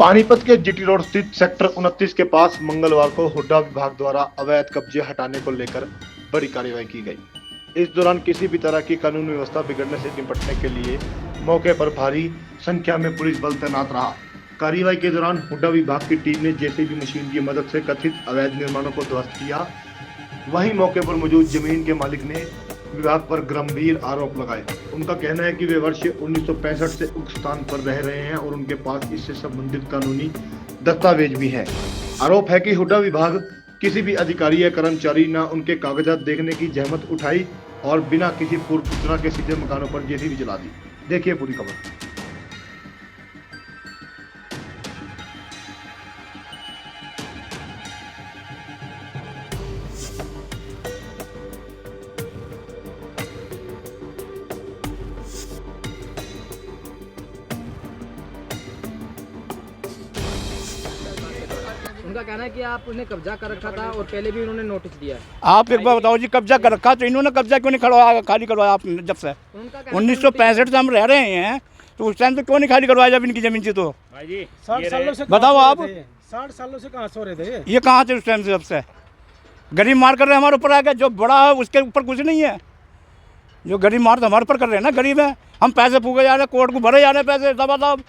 पानीपत के GT road स्थित sector 29 के पास मंगलवार को हुड्डा विभाग द्वारा अवैध कब्जे हटाने को लेकर बड़ी कार्रवाई की गई। इस दौरान किसी भी तरह की कानून व्यवस्था बिगड़ने से निपटने के लिए मौके पर भारी संख्या में पुलिस बल तैनात रहा। कार्रवाई के दौरान हुड्डा विभाग की टीम ने जेसीबी मशीन की मदद से कथित अवैध निर्माणों को ध्वस्त किया। वहीं मौके पर मौजूद जमीन के मालिक ने विभाग पर गंभीर आरोप लगाए। उनका कहना है कि वे वर्ष 1965 से उक्त स्थान पर रह रहे हैं और उनके पास इससे संबंधित कानूनी दस्तावेज भी हैं। आरोप है कि हुड्डा विभाग किसी भी अधिकारी या कर्मचारी न उनके कागजात देखने की जहमत उठाई और बिना किसी पूर्व सूचना के सीधे मकानों पर जेसीबी चला दी। देखिए पूरी खबर। उनका कहना है कि आपने कब्जा कर रखा था और पहले भी उन्होंने नोटिस दिया है। आप एक बार बताओ जी, कब्जा कर रखा तो इन्होंने कब्जा क्यों नहीं करवाया, खाली करवाया आपने? जब से 1965 से हम रह रहे हैं तो उस टाइम तो क्यों नहीं खाली करवाया जब इनकी जमीन थी? तो भाई जी 60 सालों से बताओ आप, 60 सालों से कहाँ सो रहे थे? ये कहाँ थे उस टाइम से? जब से गरीब मार कर रहे हैं हमारे ऊपर आके, जो बड़ा है उसके ऊपर कुछ नहीं है। जो गरीब मार तो हमारे ऊपर कर रहे हैं ना, गरीब है हम, पैसे फूके जा रहे हैं, कोर्ट को भरे जा रहे हैं पैसे, दबादब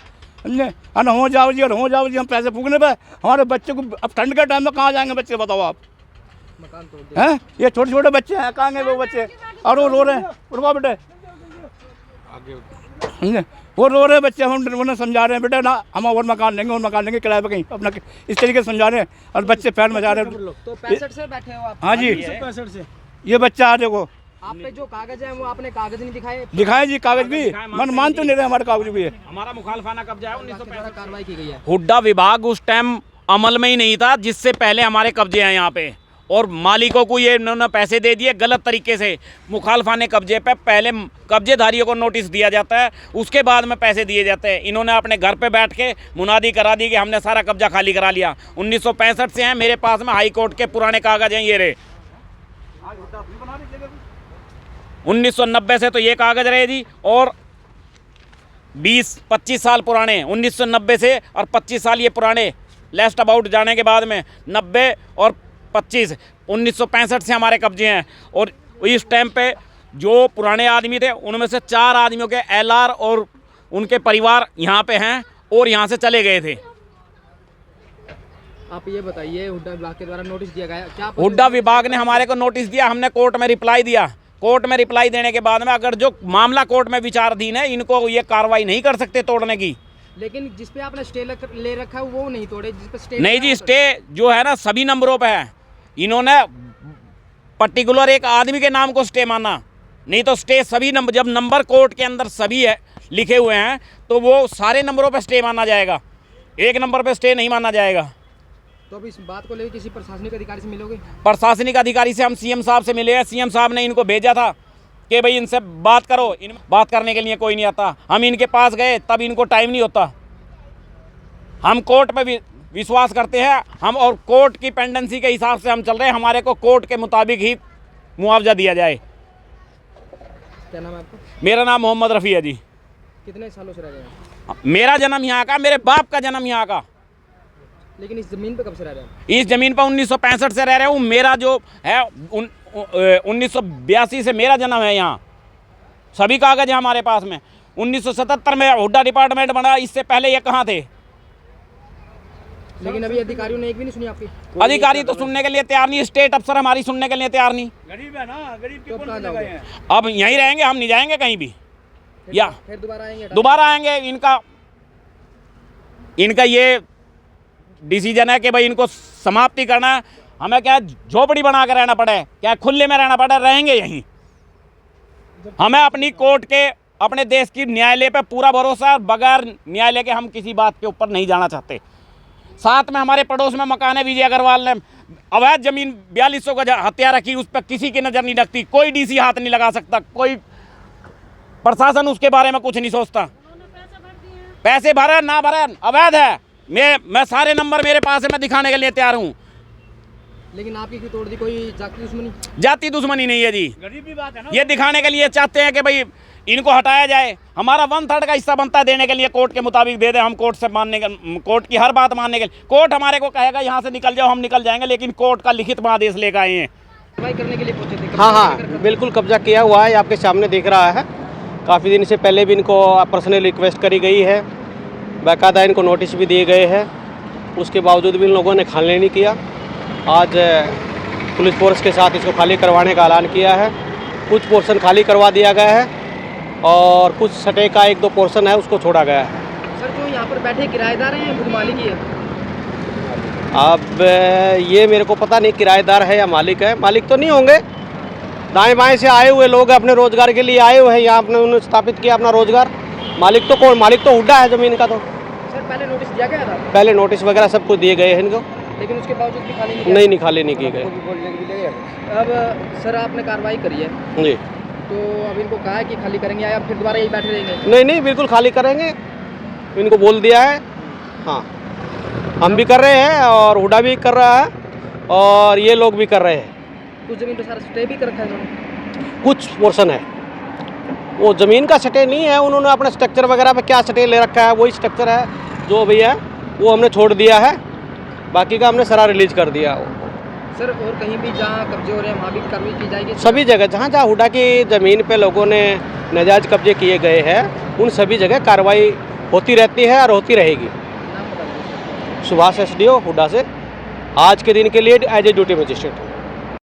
अन हो जाओ जी और हो जाओ जी, हम पैसे फूकने पे हमारे बच्चे को अब ठंड के टाइम में कहाँ जाएंगे बच्चे? बताओ आप। मकान तोड़ दिया हैं ये छोटे छोटे बच्चे हैं, कहाँ गए वो बच्चे? और वो रो रहे हैं, उठवा बेटे, वो रो रहे हैं बच्चे, हम उन्हें समझा रहे हैं बेटा ना हम और मकान लेंगे किराए पे कहीं अपना, इस तरीके से समझा रहे हैं और बच्चे पैर मचा रहे हैं। तो 65 से बैठे हो आप? हाँ जी 65 से। ये बच्चा आ देखो, आप पे जो कागज है वो आपने कागज नहीं दिखाए? दिखाए जी कागज भी, मान तो नहीं रहे हमारे कागज भी है। हमारा मुखालफाना कब्जा है 1965 कार्रवाई की गई है। हुड्डा विभाग उस टाइम अमल में ही नहीं था जिससे पहले हमारे कब्जे हैं यहाँ पे, और मालिकों को ये इन्होंने पैसे दे दिए गलत तरीके से। मुखालफाने कब्जे पे पहले कब्जेदारियों को नोटिस दिया जाता है, उसके बाद में पैसे दिए जाते हैं। इन्होंने अपने घर पे बैठ के मुनादी करा दी कि हमने सारा कब्जा खाली करा लिया। 1965 से हैं मेरे पास में, हाई कोर्ट के पुराने कागज हैं ये रहे। 1990 से तो ये कागज रहे जी, और 20-25 साल पुराने 1990 से, और 25 साल ये पुराने लेस्ट अबाउट जाने के बाद में 90 और 25 1965 से हमारे कब्जे हैं। और इस टाइम पे जो पुराने आदमी थे उनमें से 4 आदमियों के एलआर और उनके परिवार यहाँ पे हैं और यहाँ से चले गए थे। आप ये बताइए, हुड्डा विभाग के द्वारा नोटिस दिया गया क्या? हुड्डा विभाग ने हमारे को नोटिस दिया, हमने कोर्ट में रिप्लाई दिया। कोर्ट में रिप्लाई देने के बाद में अगर जो मामला कोर्ट में विचाराधीन है, इनको ये कार्रवाई नहीं कर सकते तोड़ने की। लेकिन जिस पे आपने स्टे ले रखा है वो नहीं तोड़े, जिस पे स्टे नहीं जी, स्टे जो है ना सभी नंबरों पे है। इन्होंने पर्टिकुलर एक आदमी के नाम को स्टे माना, नहीं तो स्टे सभी नंबर, जब नंबर कोर्ट के अंदर सभी है लिखे हुए हैं तो वो सारे नंबरों पे स्टे माना जाएगा, एक नंबर पे स्टे नहीं माना जाएगा। तो अब इस बात को लेकर किसी प्रशासनिक अधिकारी से मिलोगे? प्रशासनिक अधिकारी से हम सीएम साहब से मिले हैं। सीएम साहब ने इनको भेजा था कि भाई इनसे बात करो, इन बात करने के लिए कोई नहीं आता। हम इनके पास गए तब इनको टाइम नहीं होता। हम कोर्ट पे भी विश्वास करते हैं हम, और कोर्ट की पेंडेंसी के हिसाब से हम चल रहे हैं। हमारे को कोर्ट के मुताबिक ही मुआवजा दिया जाए। क्या नाम है आपका? मेरा नाम मोहम्मद रफ़ी है जी। कितने सालों से रह रहे हैं? मेरा जन्म यहाँ का, मेरे बाप का जन्म यहाँ का। लेकिन इस जमीन पे कब से रह रहे हैं? इस जमीन पर 1965 से रह रहे हूँ। मेरा जो है 1982 से मेरा जन्म है यहाँ, सभी कागज है हमारे पास में। 1977 में हुड्डा डिपार्टमेंट बना, इससे पहले ये कहाँ थे? लेकिन अभी अधिकारियों ने एक भी नहीं सुनी आपकी? अधिकारी तो सुनने के लिए तैयार नहीं, स्टेट अफसर हमारी सुनने के लिए तैयार नहीं। गरीब है ना, गरीब तो कहाँ जाओगे? अब यहीं रहेंगे, हम नहीं जाएंगे कहीं भी। या फिर दोबारा आएंगे। इनका ये डिसीजन है कि भाई इनको समाप्ति करना है। हमें क्या झोपड़ी बना कर रहना पड़े, क्या खुले में रहना पड़े, रहेंगे यहीं। हमें अपनी कोर्ट के, अपने देश की न्यायालय पे पूरा भरोसा है, बगैर न्यायालय के हम किसी बात के ऊपर नहीं जाना चाहते। साथ में हमारे पड़ोस में मकान है, विजय अग्रवाल ने अवैध जमीन 4200 का हत्या रखी, उस पर किसी की नज़र नहीं रखती, कोई डीसी हाथ नहीं लगा सकता, कोई प्रशासन उसके बारे में कुछ नहीं सोचता। पैसे भरे ना भरे अवैध है। मैं सारे नंबर मेरे पास है, मैं दिखाने के लिए तैयार हूँ। लेकिन आपकी क्यों तोड़ दी? कोई जाति दुश्मनी? जाति दुश्मनी नहीं है जी, गरीब भी बात है ना। ये दिखाने के लिए चाहते हैं कि भाई इनको हटाया जाए। हमारा 1/3 का हिस्सा बनता है देने के लिए, कोर्ट के मुताबिक दे दें, हम कोर्ट से मानने के, कोर्ट की हर बात मानने के लिए। कोर्ट हमारे को कहेगा यहाँ से निकल जाओ, हम निकल जाएंगे, लेकिन कोर्ट का लिखित आदेश लेकर आए हैं। कार्रवाई करने के लिए पहुंचे थे। हाँ हाँ बिल्कुल कब्जा किया हुआ है, आपके सामने दिख रहा है। काफ़ी दिन से पहले भी इनको पर्सनल रिक्वेस्ट करी गई है, बाकायदा इनको नोटिस भी दिए गए हैं, उसके बावजूद भी इन लोगों ने खाली नहीं किया। आज पुलिस फोर्स के साथ इसको खाली करवाने का ऐलान किया है। कुछ पोर्शन खाली करवा दिया गया है और कुछ सटे का 1-2 पोर्शन है उसको छोड़ा गया है। सर जो यहाँ पर बैठे किराएदार हैं, खुद मालिक ही है? अब ये मेरे को पता नहीं किराएदार है या मालिक है। मालिक तो नहीं होंगे, दाएं बाएं से आए हुए लोग अपने रोजगार के लिए आए हुए हैं यहाँ, अपने उन्होंने स्थापित किया अपना रोजगार। मालिक तो कौन? मालिक तो हुड्डा है ज़मीन का। तो सर पहले नोटिस दिया गया था? पहले नोटिस वगैरह सब कुछ दिए गए हैं इनको, लेकिन उसके बावजूद भी खाली नहीं किया? नहीं खाली नहीं किए गए। अब सर आपने कार्रवाई करी है, जी तो अब इनको कहा है कि खाली करेंगे या फिर दोबारा यही बैठे रहेंगे? नहीं नहीं बिल्कुल खाली करेंगे, इनको बोल दिया है। हाँ हम भी कर रहे हैं और हुड्डा भी कर रहा है और ये लोग भी कर रहे हैं। कुछ जमीन तो सारा स्टे भी कर रखा है इन्होंने? कुछ पोर्शन है, वो ज़मीन का स्टे नहीं है, उन्होंने अपने स्ट्रक्चर वगैरह पे क्या स्टे ले रखा है, वही स्ट्रक्चर है जो भी है वो हमने छोड़ दिया है, बाकी का हमने सारा रिलीज कर दिया। सर और कहीं भी जहाँ कब्जे हो रहे हैं वहाँ भी कार्रवाई की जाएगी? सभी जगह जहाँ जहाँ हुड्डा की ज़मीन पे लोगों ने नाजायज़ कब्जे किए गए हैं उन सभी जगह कार्रवाई होती रहती है और होती रहेगी। नाम बता दीजिए। सुभाष SDO हुड्डा से आज के दिन के लिए एज ए ड्यूटी मजिस्ट्रेट।